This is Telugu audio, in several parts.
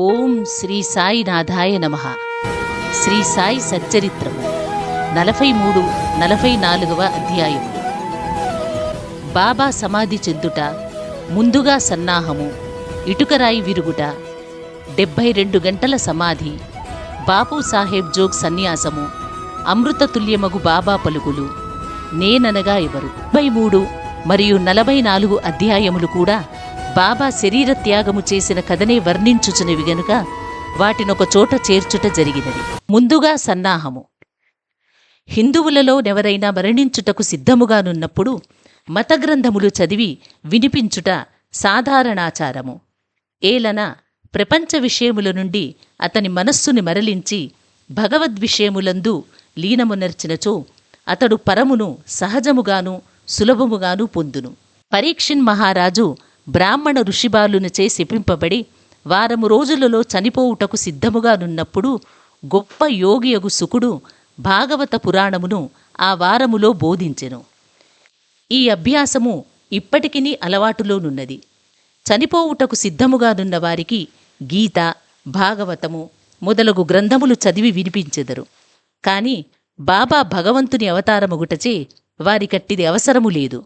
ఓం శ్రీ సాయినాథాయ నమః. శ్రీ సాయి సచ్చరిత్రము 43, 44వ అధ్యాయము. బాబా సమాధి చెందుట, ముందుగా సన్నాహము, ఇటుకరాయి విరుగుట, 72 గంటల సమాధి, బాపు సాహెబ్ జోగ్ సన్యాసము, అమృతతుల్యమగు బాబా పలుకులు, నేననగా ఎవరు. 33 మరియు 44 అధ్యాయములు కూడా బాబా శరీర త్యాగము చేసిన కథనే వర్ణించుచునివి గనుక వాటినొక చోట చేర్చుట జరిగినది. ముందుగా సన్నాహము. హిందువులలో నెవరైనా మరణించుటకు సిద్ధముగానున్నప్పుడు మతగ్రంథములు చదివి వినిపించుట సాధారణాచారము. ఏలన ప్రపంచ విషయముల నుండి అతని మనస్సుని మరలించి భగవద్విషయములందు లీనమునర్చినచో అతడు పరమును సహజముగాను సులభముగాను పొందును. పరీక్షిన్ మహారాజు బ్రాహ్మణ ఋషిబాలునిచే శపింపబడి వారము రోజులలో చనిపోవుటకు సిద్ధముగానున్నప్పుడు గొప్ప యోగియగు శుకుడు భాగవత పురాణమును ఆ వారములో బోధించెను. ఈ అభ్యాసము ఇప్పటికినీ అలవాటులోనున్నది. చనిపోవుటకు సిద్ధముగానున్న వారికి గీత, భాగవతము మొదలగు గ్రంథములు చదివి వినిపించెదరు. కాని బాబా భగవంతుని అవతారముగుటచే వారికట్టిది అవసరము లేదు.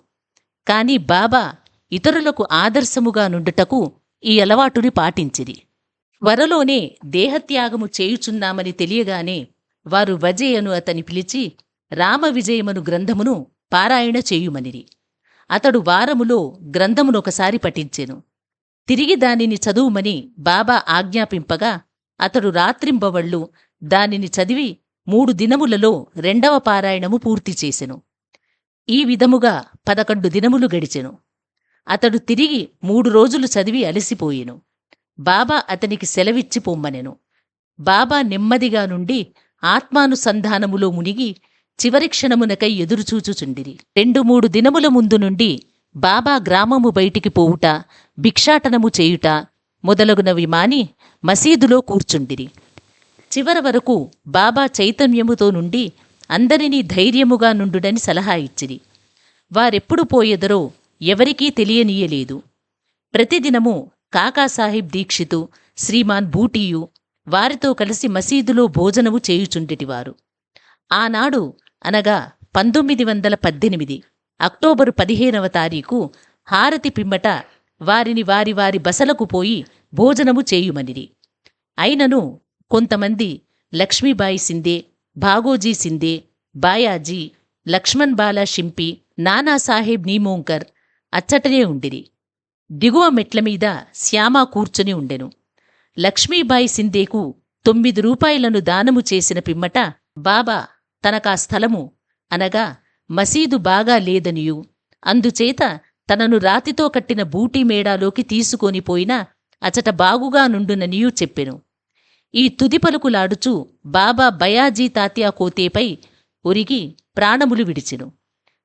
కాని బాబా ఇతరులకు ఆదర్శముగా నుండుటకు ఈ అలవాటుని పాటించిరి. త్వరలోనే దేహత్యాగము చేయుచున్నామని తెలియగానే వారు వజేయను అతని పిలిచి రామ విజయమను గ్రంథమును పారాయణ చేయుమనిరి. అతడు వారములో గ్రంథమునొకసారి పఠించెను. తిరిగి దానిని చదువుమని బాబా ఆజ్ఞాపింపగా అతడు రాత్రింబవళ్ళు దానిని చదివి 3 దినములలో 2వ పారాయణము పూర్తి చేసెను. ఈ విధముగా 11 దినములు గడిచెను. అతడు తిరిగి 3 రోజులు చదివి అలసిపోయెను. బాబా అతనికి సెలవిచ్చి పొమ్మనెను. బాబా నెమ్మదిగా నుండి ఆత్మానుసంధానములో మునిగి చివరి క్షణమునకై ఎదురుచూచుచుండిరి. 2-3 దినముల ముందు నుండి బాబా గ్రామము బయటికి పోవుట, భిక్షాటనము చేయుట మొదలగునవి మాని మసీదులో కూర్చుండిరి. చివర వరకు బాబా చైతన్యముతో నుండి అందరినీ ధైర్యముగా నుండుడని సలహా ఇచ్చిరి. వారెప్పుడు పోయెదరో ఎవరికీ తెలియనీయలేదు. ప్రతిదినము కాకాసాహెబ్ దీక్షితు, శ్రీమాన్ బూటీయు వారితో కలిసి మసీదులో భోజనము చేయుచుండెటివారు. ఆనాడు అనగా 1918 అక్టోబరు 15వ తారీఖు హారతి పిమ్మట వారిని వారి వారి బసలకు పోయి భోజనము చేయుమనిరి. అయినను కొంతమంది లక్ష్మీబాయి సిందే, భాగోజీ సిందే, బాయాజీ, లక్ష్మణ్ బాలా షింపి, నానాసాహెబ్ నీమోంకర్ అచ్చటనే ఉండిరి. దిగువ మెట్లమీద శ్యామ కూర్చుని ఉండెను. లక్ష్మీబాయి సిందేకు 9 రూపాయలను దానము చేసిన పిమ్మట బాబా తనకా స్థలము అనగా మసీదు బాగా లేదనియు అందుచేత తనను రాతితో కట్టిన బూటీ మేడాలోకి తీసుకొని పోయినా అచట బాగుగా నుండుననియూ చెప్పెను. ఈ తుది పలుకులాడుచు బాబా బయాజీ తాత్యా కోతేపై ఒరిగి ప్రాణములు విడిచెను.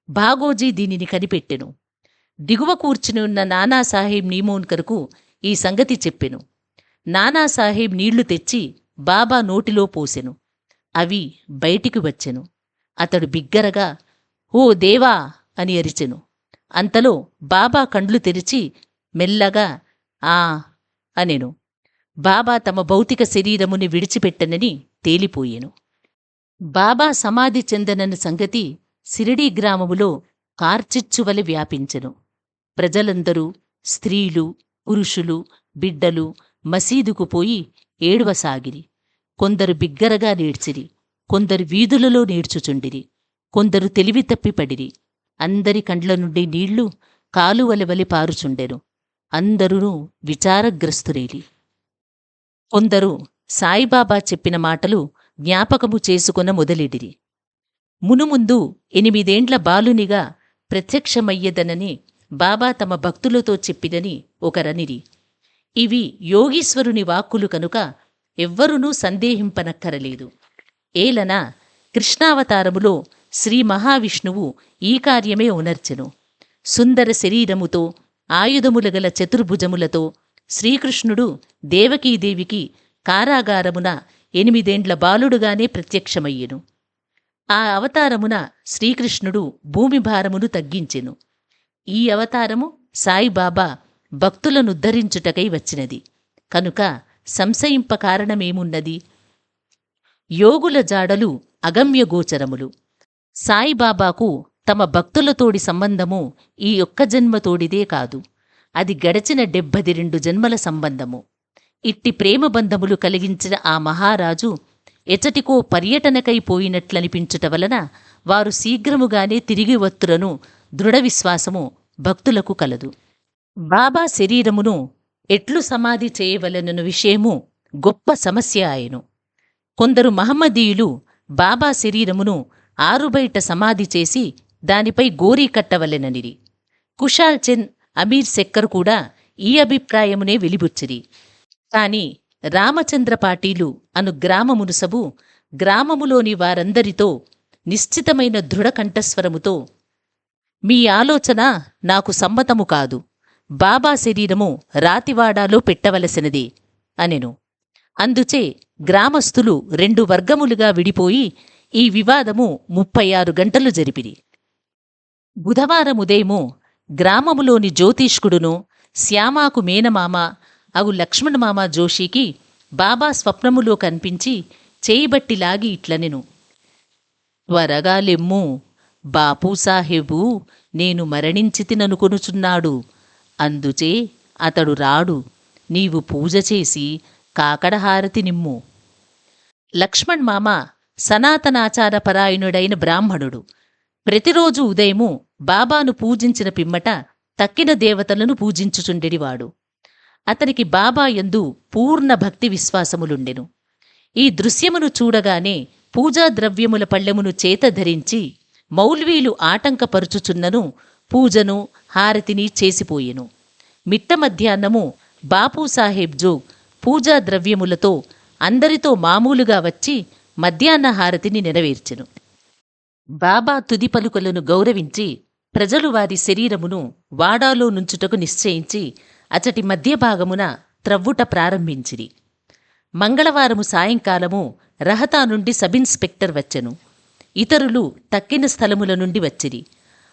భాగోజీ దీనిని కనిపెట్టెను. దిగువ కూర్చుని ఉన్న నానాసాహెబ్ నీమోన్కర్కు ఈ సంగతి చెప్పెను. నానాసాహెబ్ నీళ్లు తెచ్చి బాబా నోటిలో పోసెను. అవి బయటికి వచ్చెను. అతడు బిగ్గరగా ఓ దేవా అని అరిచెను. అంతలో బాబా కండ్లు తెరిచి మెల్లగా ఆ అనెను. బాబా తమ భౌతిక శరీరముని విడిచిపెట్టనని తేలిపోయెను. బాబా సమాధి చెందనని సంగతి సిరిడీ గ్రామములో కార్చిచ్చువలె వ్యాపించెను. ప్రజలందరూ స్త్రీలు, పురుషులు, బిడ్డలు మసీదుకు పోయి ఏడవసాగిరి. కొందరు బిగ్గరగా నేడ్చిరి, కొందరు వీధులలో నేడ్చుచుండిరి, కొందరు తెలివి తప్పిపడిరి. అందరి కండ్ల నుండి నీళ్లు కాలువలెవలి పారుచుండెను. అందరూ విచారగ్రస్తురేలి. కొందరు సాయిబాబా చెప్పిన మాటలు జ్ఞాపకము చేసుకొన మొదలెడిరి. మునుముందు 8 ఏండ్ల బాలునిగా ప్రత్యక్షమయ్యేదనని బాబా తమ భక్తులతో చెప్పిదని ఒకరనిరి. ఇవి యోగీశ్వరుని వాక్కులు కనుక ఎవ్వరునూ సందేహింపనక్కరలేదు. ఏలన కృష్ణావతారములో శ్రీ మహావిష్ణువు ఈ కార్యమే ఉనర్చెను. సుందర శరీరముతో ఆయుధముల గల చతుర్భుజములతో శ్రీకృష్ణుడు దేవకీదేవికి కారాగారమున 8 ఏండ్ల బాలుడుగానే ప్రత్యక్షమయ్యెను. ఆ అవతారమున శ్రీకృష్ణుడు భూమి భారమును తగ్గించెను. ఈ అవతారము సాయిబాబా భక్తులనుద్ధరించుటకై వచ్చినది కనుక సంశయింప కారణమేమున్నది? యోగుల జాడలు అగమ్యగోచరములు. సాయిబాబాకు తమ భక్తులతోడి సంబంధము ఈ ఒక్క జన్మతోడిదే కాదు, అది గడచిన 72 జన్మల సంబంధము. ఇట్టి ప్రేమబంధములు కలిగించిన ఆ మహారాజు ఎచటికో పర్యటనకై పోయినట్లనిపించుట వలన వారు శీఘ్రముగానే తిరిగి వత్తురను దృఢ విశ్వాసము భక్తులకు కలదు. బాబా శరీరమును ఎట్లు సమాధి చేయవలనను విషయము గొప్ప సమస్య ఆయను. కొందరు మహమ్మదీయులు బాబా శరీరమును ఆరుబయట సమాధి చేసి దానిపై గోరీ కట్టవలెననిరి. కుషాల్ చంద్, అమీర్ శెక్కర్ కూడా ఈ అభిప్రాయమునే వెలిబుచ్చిరి. కాని రామచంద్ర పాటీలు అను గ్రామమునుసబు గ్రామములోని వారందరితో నిశ్చితమైన దృఢ కంఠస్వరముతో, మీ ఆలోచన నాకు సమ్మతము కాదు, బాబా శరీరము రాతివాడాలో పెట్టవలసినది అనెను. అందుచే గ్రామస్థులు 2 వర్గములుగా విడిపోయి ఈ వివాదము 36 గంటలు జరిపిరి. బుధవారముదయము గ్రామములోని జ్యోతిష్కుడును శ్యామాకు మేనమామ అగు లక్ష్మణమామ జోషికి బాబా స్వప్నములో కనిపించి చేయిబట్టి లాగి ఇట్లనెను, త్వరగా లెమ్ము, బాపూసాహెబు నేను మరణించితిననుకొనుచున్నాడు, అందుచే అతడు రాడు, నీవు పూజ చేసి కాకడహారతి నిమ్ము. లక్ష్మణ్ మామ సనాతనాచారపరాయణుడైన బ్రాహ్మణుడు. ప్రతిరోజు ఉదయము బాబాను పూజించిన పిమ్మట తక్కిన దేవతలను పూజించుచుండెడివాడు. అతనికి బాబా యందు పూర్ణ భక్తి విశ్వాసములుండెను. ఈ దృశ్యమును చూడగానే పూజా ద్రవ్యముల పళ్ళెమును చేత ధరించి మౌల్వీలు ఆటంకపరుచుచున్నను పూజను హారతిని చేసిపోయెను. మిట్ట మధ్యాహ్నము బాపూసాహెబ్ జోగ్ పూజా ద్రవ్యములతో అందరితో మామూలుగా వచ్చి మధ్యాహ్న హారతిని నెరవేర్చెను. బాబా తుది పలుకలను గౌరవించి ప్రజలు వారి శరీరమును వాడాలో నుంచుటకు నిశ్చయించి అచటి మధ్యభాగమున త్రవ్వుట ప్రారంభించిరి. మంగళవారము సాయంకాలము రహతా నుండి సబిన్స్పెక్టర్ వచ్చెను. ఇతరులు తక్కిన స్థలముల నుండి వచ్చిరి.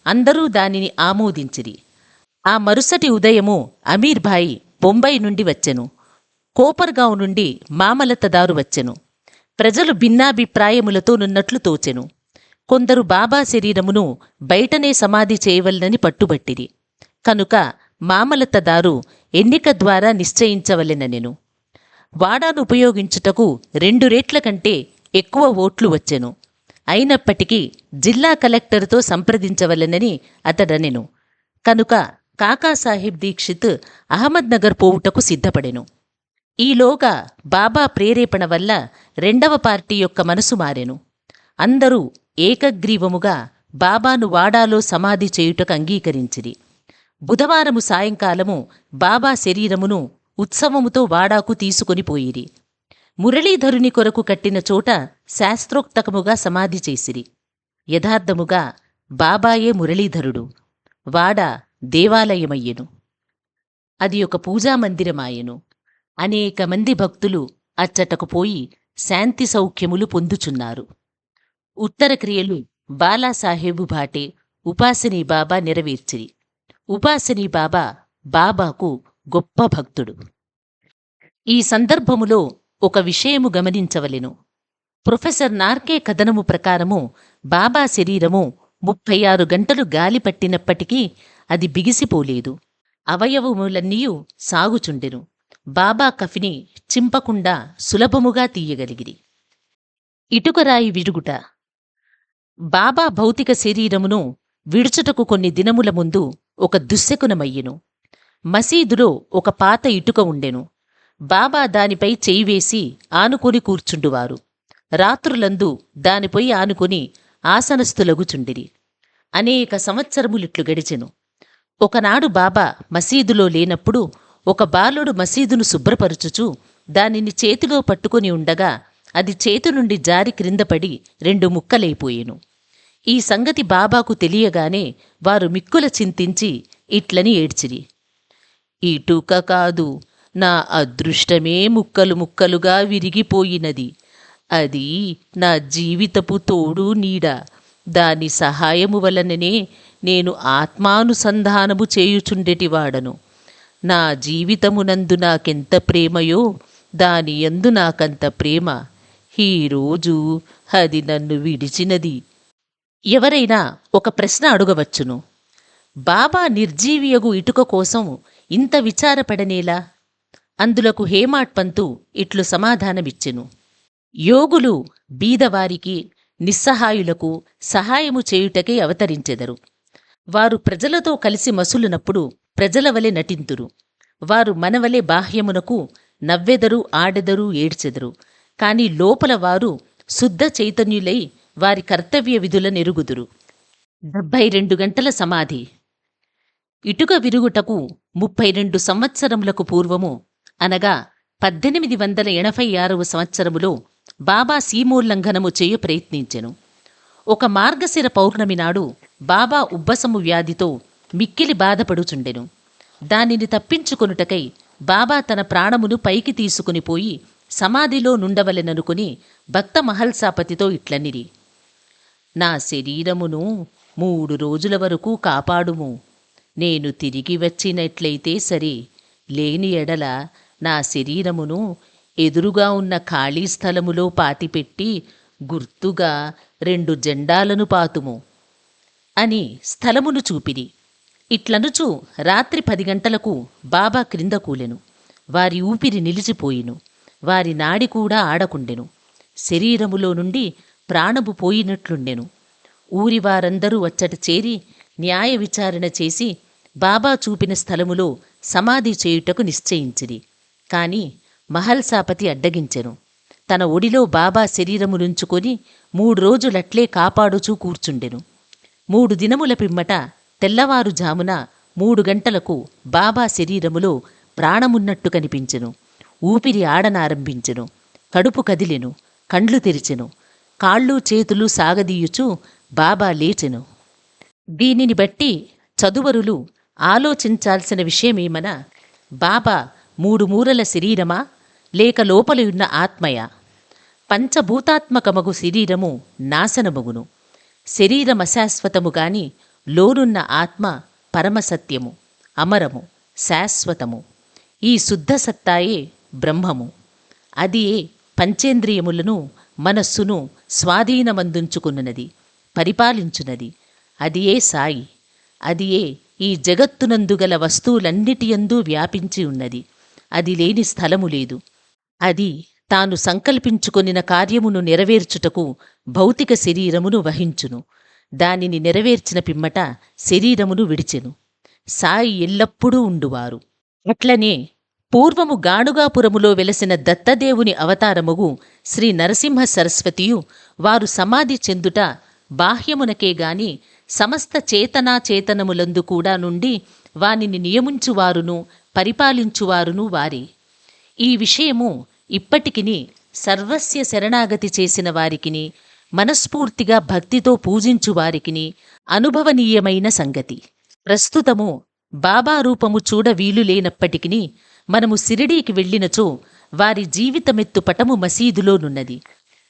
అందరూ దానిని ఆమోదించిరి. ఆ మరుసటి ఉదయము అమీర్భాయి బొంబాయి నుండి వచ్చెను. కోపర్గావ్ నుండి మామలతదారు వచ్చెను. ప్రజలు భిన్నాభిప్రాయములతో నున్నట్లు తోచెను. కొందరు బాబా శరీరమును బయటనే సమాధి చేయవలనని పట్టుబట్టిరి. కనుక మామలతదారు ఎన్నిక ద్వారా నిశ్చయించవలెననెను. వాడాను ఉపయోగించుటకు 2 రేట్ల కంటే ఎక్కువ ఓట్లు వచ్చెను. అయినప్పటికీ జిల్లా కలెక్టర్తో సంప్రదించవలెనని అతడనెను. కనుక కాకాసాహెబ్ దీక్షిత్ అహ్మద్నగర్ పోవుటకు సిద్ధపడెను. ఈలోగా బాబా ప్రేరేపణ వల్ల 2వ పార్టీ యొక్క మనసు మారెను. అందరూ ఏకగ్రీవముగా బాబాను వాడాలో సమాధి చేయుటకు అంగీకరించిరి. బుధవారము సాయంకాలము బాబా శరీరమును ఉత్సవముతో వాడాకు తీసుకొని పోయిరి. మురళీధరుని కొరకు కట్టిన చోట శాస్త్రోక్తకముగా సమాధి చేసిరి. యథార్థముగా బాబాయే మురళీధరుడు. వాడ దేవాలయమయ్యెను. అది ఒక పూజామందిరమాయెను. అనేక మంది భక్తులు అచ్చటకు పోయి శాంతి సౌఖ్యములు పొందుచున్నారు. ఉత్తర క్రియలు బాలాసాహెబు భాటే ఉపాసనీ బాబా నెరవేర్చిరి. ఉపాసనీ బాబా బాబాకు గొప్ప భక్తుడు. ఈ సందర్భములో ఒక విషయము గమనించవలెను. ప్రొఫెసర్ నార్కే కథనము ప్రకారము బాబా శరీరము 36 గంటలు గాలి పట్టినప్పటికీ అది బిగిసిపోలేదు. అవయవములన్నీయు సాగుచుండెను. బాబా కఫిని చింపకుండా సులభముగా తీయగలిగిరి. ఇటుకరాయి విరుగుట. బాబా భౌతిక శరీరమును విడుచుటకు కొన్ని దినముల ముందు ఒక దుశ్శకునమయ్యెను. మసీదులో ఒక పాత ఇటుక ఉండెను. బాబా దానిపై చేయివేసి ఆనుకొని కూర్చుండువారు. రాత్రులందు దానిపై ఆనుకొని ఆసనస్థులగుచుండిరి. అనేక సంవత్సరములిట్లు గడిచెను. ఒకనాడు బాబా మసీదులో లేనప్పుడు ఒక బాలుడు మసీదును శుభ్రపరుచుచు దానిని చేతిలో పట్టుకొని ఉండగా అది చేతి నుండి జారి క్రిందపడి 2 ముక్కలైపోయెను. ఈ సంగతి బాబాకు తెలియగానే వారు మిక్కుల చింతించి ఇట్లని ఏడ్చిరి, ఇటుక కాదు, నా అదృష్టమే ముక్కలు ముక్కలుగా విరిగిపోయినది. అది నా జీవితపు తోడు నీడ. దాని సహాయము వలననే నేను ఆత్మానుసంధానము చేయుచుండెటివాడను. నా జీవితమునందు నాకెంత ప్రేమయో దాని యందు నాకంత ప్రేమ, ఈరోజు అది నన్ను విడిచినది. ఎవరైనా ఒక ప్రశ్న అడుగవచ్చును. బాబా నిర్జీవియగు ఇటుక కోసం ఇంత విచారపడనేలా? అందులకు హేమాడ్ పంతు ఇట్లు సమాధానమిచ్చెను. యోగులు బీదవారికి, నిస్సహాయులకు సహాయము చేయుటకే అవతరించెదరు. వారు ప్రజలతో కలిసి మసులునప్పుడు ప్రజల వలె నటింతురు. వారు మనవలె బాహ్యమునకు నవ్వెదరు, ఆడెదరు, ఏడ్చెదరు. కాని లోపల వారు శుద్ధ చైతన్యులై వారి కర్తవ్య విధుల నెరుగుదురు. 72 గంటల సమాధి. ఇటుక విరుగుటకు 32 సంవత్సరములకు పూర్వము, అనగా 1886వ సంవత్సరములో బాబా సీమోల్లంఘనము చేయు ప్రయత్నించెను. ఒక మార్గశిర పౌర్ణమి నాడు బాబా ఉబ్బసము వ్యాధితో మిక్కిలి బాధపడుచుండెను. దానిని తప్పించుకొనుటకై బాబా తన ప్రాణమును పైకి తీసుకునిపోయి సమాధిలో నుండవలెననుకుని భక్త మహల్సాపతితో ఇట్లనిరి: నా శరీరమును 3 రోజుల వరకు కాపాడుము. నేను తిరిగి వచ్చినట్లయితే సరే, లేని ఎడల నా శరీరమును ఎదురుగా ఉన్న ఖాళీ స్థలములో పాతిపెట్టి గుర్తుగా 2 జెండాలను పాతుము అని స్థలమును చూపిరి. ఇట్లనుచు రాత్రి 10 గంటలకు బాబా క్రింద కూలెను. వారి ఊపిరి నిలిచిపోయిను. వారి నాడి కూడా ఆడకుండెను. శరీరములో నుండి ప్రాణము పోయినట్లుండెను. ఊరివారందరూ వచ్చట చేరి న్యాయ విచారణ చేసి బాబా చూపిన స్థలములో సమాధి చేయుటకు నిశ్చయించిరి. కాని మహల్సాపతి అడ్డగించెను. తన ఒడిలో బాబా శరీరములుంచుకొని 3 రోజులట్లే కాపాడుచూ కూర్చుండెను. 3 దినముల పిమ్మట తెల్లవారుజామున 3 గంటలకు బాబా శరీరములో ప్రాణమున్నట్టు కనిపించెను. ఊపిరి ఆడనారంభించెను. కడుపు కదిలెను. కండ్లు తెరిచెను. కాళ్ళు చేతులు సాగదీయుచూ బాబా లేచెను. దీనిని బట్టి చదువరులు ఆలోచించాల్సిన విషయమేమన, బాబా 3 మూరల శరీరమా, లేక లోపలయున్న ఆత్మయా? పంచభూతాత్మకమగు శరీరము నాశనమగును. శరీరమశాశ్వతము గాని లోనున్న ఆత్మ పరమసత్యము, అమరము, శాశ్వతము. ఈ శుద్ధ సత్తాయే బ్రహ్మము. అదియే పంచేంద్రియములను, మనస్సును స్వాధీనమందుంచుకున్నది, పరిపాలించున్నది. అదియే సాయి. అదియే ఈ జగత్తునందుగల వస్తువులన్నిటియందు వ్యాపించి ఉన్నది. అది లేని స్థలము లేదు. అది తాను సంకల్పించుకొనిన కార్యమును నెరవేర్చుటకు భౌతిక శరీరమును వహించును. దానిని నెరవేర్చిన పిమ్మట శరీరమును విడిచెను. సాయి ఎల్లప్పుడూ ఉండువారు. అట్లనే పూర్వము గాణుగాపురములో వెలసిన దత్తదేవుని అవతారముగు శ్రీ నరసింహ సరస్వతియు వారు సమాధి చెందుట బాహ్యమునకే గాని సమస్త చేతనాచేతనములందు కూడా నుండి వానిని నియమించువారును పరిపాలించువారును వారే. ఈ విషయము ఇప్పటికిని సర్వస్య శరణాగతి చేసిన వారికిని, మనస్ఫూర్తిగా భక్తితో పూజించువారికిని అనుభవనీయమైన సంగతి. ప్రస్తుతము బాబా రూపము చూడ వీలు లేనప్పటికిని మనము సిరిడీకి వెళ్ళినచో వారి జీవితమెత్తు పటము మసీదులోనున్నది.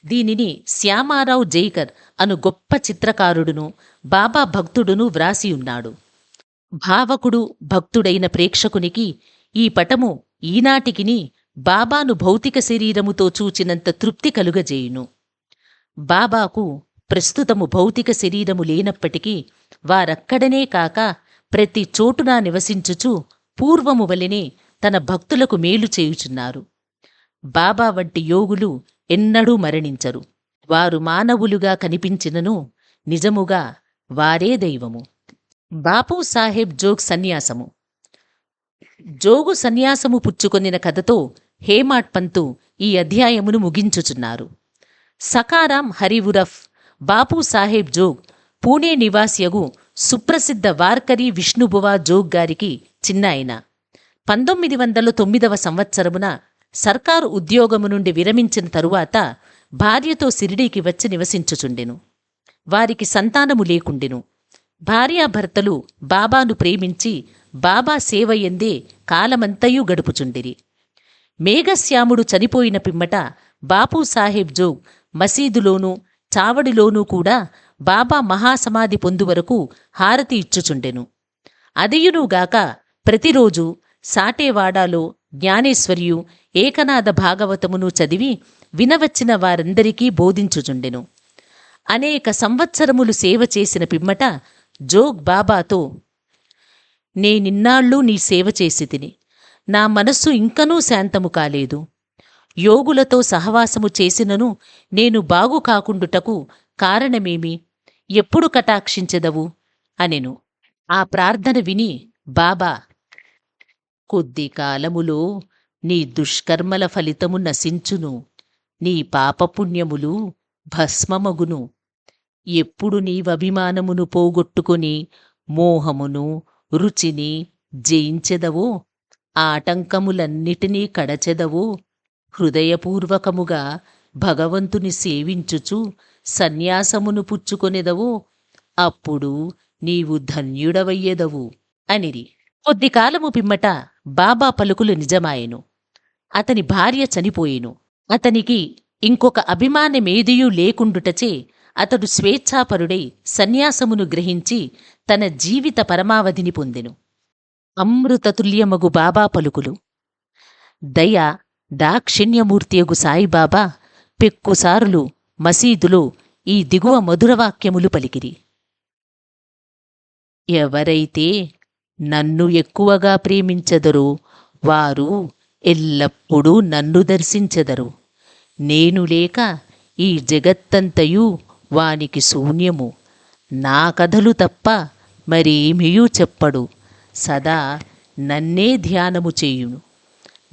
దీనిని శ్యామారావు జైకర్ అను గొప్ప చిత్రకారుడును బాబా భక్తుడును వ్రాసియున్నాడు. భావకుడు భక్తుడైన ప్రేక్షకునికి ఈ పటము ఈనాటికిని బాబాను భౌతిక శరీరముతో చూచినంత తృప్తి కలుగజేయును. బాబాకు ప్రస్తుతము భౌతిక శరీరము లేనప్పటికీ వారక్కడనే కాక ప్రతి చోటునా నివసించుచు పూర్వము వలెనే తన భక్తులకు మేలు చేయుచున్నారు. బాబా వంటి యోగులు ఎన్నడూ మరణించరు. వారు మానవులుగా కనిపించినను నిజముగా వారే దైవము. బాపు సాహెబ్ జోగ్ సన్యాసము. జోగు సన్యాసము పుచ్చుకొనిన కథతో హేమాడ్ పంతు ఈ అధ్యాయమును ముగించుచున్నారు. సకారాం హరివురఫ్ బాపు సాహెబ్ జోగ్ పూణే నివాసియగు సుప్రసిద్ధ వార్కరీ విష్ణుబువా జోగ్ గారికి చిన్నాయన. 1909వ సంవత్సరమున సర్కారు ఉద్యోగము నుండి విరమించిన తరువాత భార్యతో సిరిడీకి వచ్చి నివసించుచుండెను. వారికి సంతానము లేకుండెను. భార్యాభర్తలు బాబాను ప్రేమించి బాబా సేవయందే కాలమంతయు గడుపుచుండిరి. మేఘశ్యాముడు చనిపోయిన పిమ్మట బాపు సాహెబ్ జోగ్ మసీదులోనూ చావడిలోనూ కూడా బాబా మహాసమాధి పొందువరకు హారతి ఇచ్చుచుండెను. అదియునుగాక ప్రతిరోజు సాటేవాడాలో జ్ఞానేశ్వరియు, ఏకనాథ భాగవతమును చదివి వినవచ్చిన వారందరికీ బోధించుచుండెను. అనేక సంవత్సరములు సేవ చేసిన పిమ్మట జోగ్ బాబాతో, నేనిన్నాళ్ళు నీ సేవ చేసి తిని నా మనస్సు ఇంకనూ శాంతము కాలేదు. యోగులతో సహవాసము చేసినను నేను బాగు కాకుండుటకు కారణమేమి? ఎప్పుడు కటాక్షించెదవు అనెను. ఆ ప్రార్థన విని బాబా, కొద్ది కాలములో నీ దుష్కర్మల ఫలితము నశించును, నీ పాపపుణ్యములు భస్మమగును. ఎప్పుడు నీవభిమానమును పోగొట్టుకొని మోహమును రుచిని జయించెదవో, ఆటంకములన్నిటినీ కడచెదవో, హృదయపూర్వకముగా భగవంతుని సేవించుచు సన్యాసమును పుచ్చుకొనెదవో, అప్పుడు నీవు ధన్యుడవయ్యెదవు అనిరి. కొద్ది కాలము పిమ్మట బాబా పలుకులు నిజమాయెను. అతని భార్య చనిపోయెను. అతనికి ఇంకొక అభిమానమేదియూ లేకుండుటచే అతడు స్వేచ్ఛాపరుడై సన్యాసమును గ్రహించి తన జీవిత పరమావధిని పొందెను. అమృతతుల్యమగు బాబా పలుకులు. దయ దాక్షిణ్యమూర్తియగు సాయిబాబా పెక్కుసారులు మసీదులో ఈ దిగువ మధురవాక్యములు పలికిరి. ఎవరైతే నన్ను ఎక్కువగా ప్రేమించెదరో వారు ఎల్లప్పుడూ నన్ను దర్శించెదరు. నేను లేక ఈ జగత్తంతయు వానికి శూన్యము. నా కథలు తప్ప మరేమియూ చెప్పడు. సదా నన్నే ధ్యానము చేయును.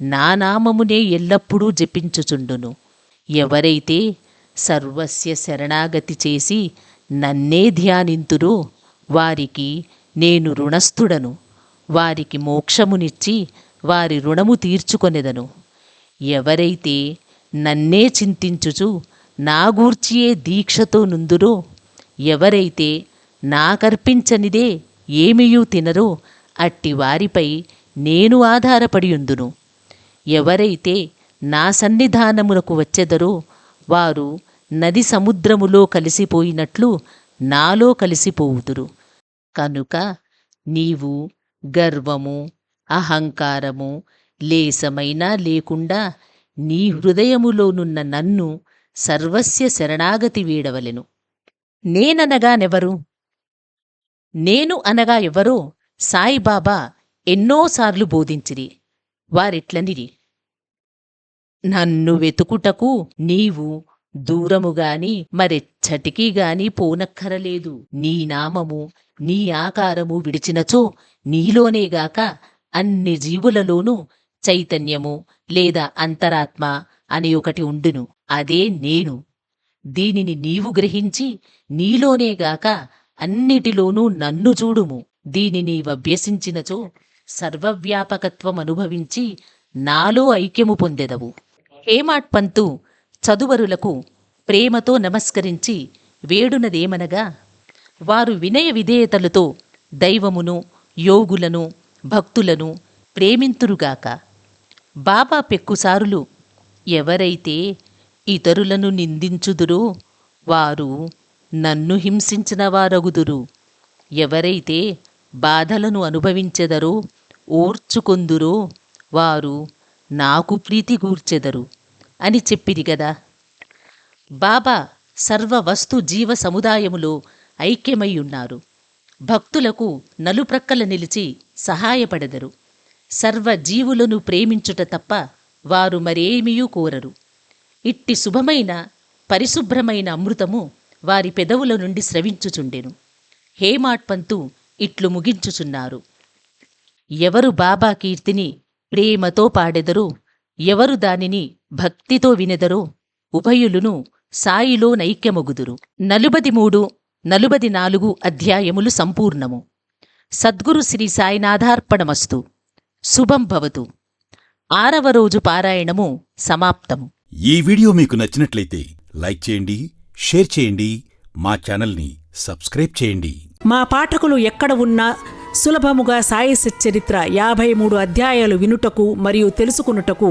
నా నామమునే ఎల్లప్పుడూ జపించుచుండును. ఎవరైతే సర్వస్య శరణాగతి చేసి నన్నే ధ్యానింతురో వారికి నేను రుణస్థుడను. వారికి మోక్షమునిచ్చి వారి రుణము తీర్చుకొనెదను. ఎవరైతే నన్నే చింతించుచు నా గూర్చియే దీక్షతో నుందురో, ఎవరైతే నాకర్పించనిదే ఏమియూ తినరో అట్టి వారిపై నేను ఆధారపడియుందును. ఎవరైతే నా సన్నిధానమునకు వచ్చెదరో వారు నది సముద్రములో కలిసిపోయినట్లు నాలో కలిసిపోవుదురు. కనుక నీవు గర్వము అహంకారము లేసమైనా లేకుండా నీ హృదయములోనున్న నన్ను సర్వస్య శరణాగతి వీడవలెను. నేననగానెవరు? నేను అనగా ఎవరో సాయిబాబా ఎన్నోసార్లు బోధించిరి. వారిట్లనిరి, నన్ను వెతుకుటకు నీవు దూరముగాని మరెచ్చటికీగాని పోనక్కరలేదు. నీ నామము నీ ఆకారము విడిచినచో నీలోనేగాక అన్ని జీవులలోనూ చైతన్యము లేదా అంతరాత్మ అని ఒకటి ఉండును. అదే నేను. దీనిని నీవు గ్రహించి నీలోనేగాక అన్నిటిలోనూ నన్ను చూడుము. దీనిని వభ్యసించినచో సర్వవ్యాపకత్వం అనుభవించి నాలో ఐక్యము పొందెదవు. హేమాడ్ పంతు చదువరులకు ప్రేమతో నమస్కరించి వేడునదేమనగా, వారు వినయ విధేయతలతో దైవమును యోగులను భక్తులను ప్రేమింతురుగాక. బాబా పెక్కుసారులు, ఎవరైతే ఇతరులను నిందించుదురో వారు నన్ను హింసించిన వారగుదురు. ఎవరైతే బాధలను అనుభవించెదరో ఓర్చుకొందురో వారు నాకు ప్రీతి గూర్చెదరు అని చెప్పిరి గదా. బాబా సర్వ వస్తు జీవ సముదాయములో ఐక్యమై ఉన్నారు. భక్తులకు నలుప్రక్కల నిలిచి సహాయపడెదరు. సర్వ జీవులను ప్రేమించుట తప్ప వారు మరేమియూ కోరరు. ఇట్టి శుభమైన పరిశుభ్రమైన అమృతము వారి పెదవుల నుండి స్రవించుచుండెను. హేమాడ్ పంతు ఇట్లు ముగించుచున్నారు. ఎవరు బాబా కీర్తిని ప్రేమతో పాడెదరో, ఎవరు దానిని భక్తితో వినెదరో ఉభయులును సాయిలో నైక్యమగుదురు. 43, 44 అధ్యాయములు సంపూర్ణము. సద్గురు శ్రీ సాయినాథార్పణమస్తు. శుభం భవతు. 6వ రోజు పారాయణము సమాప్తము. ఈ వీడియో మీకు నచ్చినట్లయితే లైక్ చేయండి, షేర్ చేయండి, మా ఛానల్ని సబ్స్క్రైబ్ చేయండి. మా పాఠకులు ఎక్కడ ఉన్నా సులభముగా సాయి సచ్చరిత్ర 53 అధ్యాయాలు వినుటకు మరియు తెలుసుకునుటకు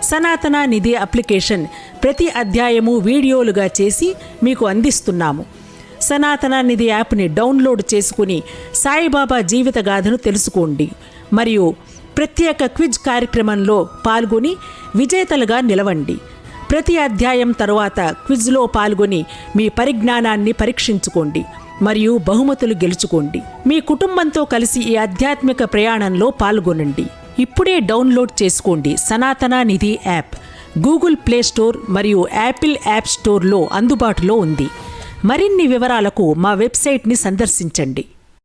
సనాతన నిధి అప్లికేషన్ ప్రతి అధ్యాయము వీడియోలుగా చేసి మీకు అందిస్తున్నాము. సనాతన నిధి యాప్ని డౌన్లోడ్ చేసుకుని సాయిబాబా జీవిత గాథను తెలుసుకోండి. మరియు ప్రత్యేక క్విజ్ కార్యక్రమంలో పాల్గొని విజేతలుగా నిలవండి. ప్రతి అధ్యాయం తరువాత క్విజ్లో పాల్గొని మీ పరిజ్ఞానాన్ని పరీక్షించుకోండి మరియు బహుమతులు గెలుచుకోండి. మీ కుటుంబంతో కలిసి ఈ ఆధ్యాత్మిక ప్రయాణంలో పాల్గొనండి. ఇప్పుడే డౌన్లోడ్ చేసుకోండి సనాతన నిధి యాప్. గూగుల్ ప్లే స్టోర్ మరియు యాపిల్ యాప్ స్టోర్లో అందుబాటులో ఉంది. మరిన్ని వివరాలకు మా వెబ్సైట్ని సందర్శించండి.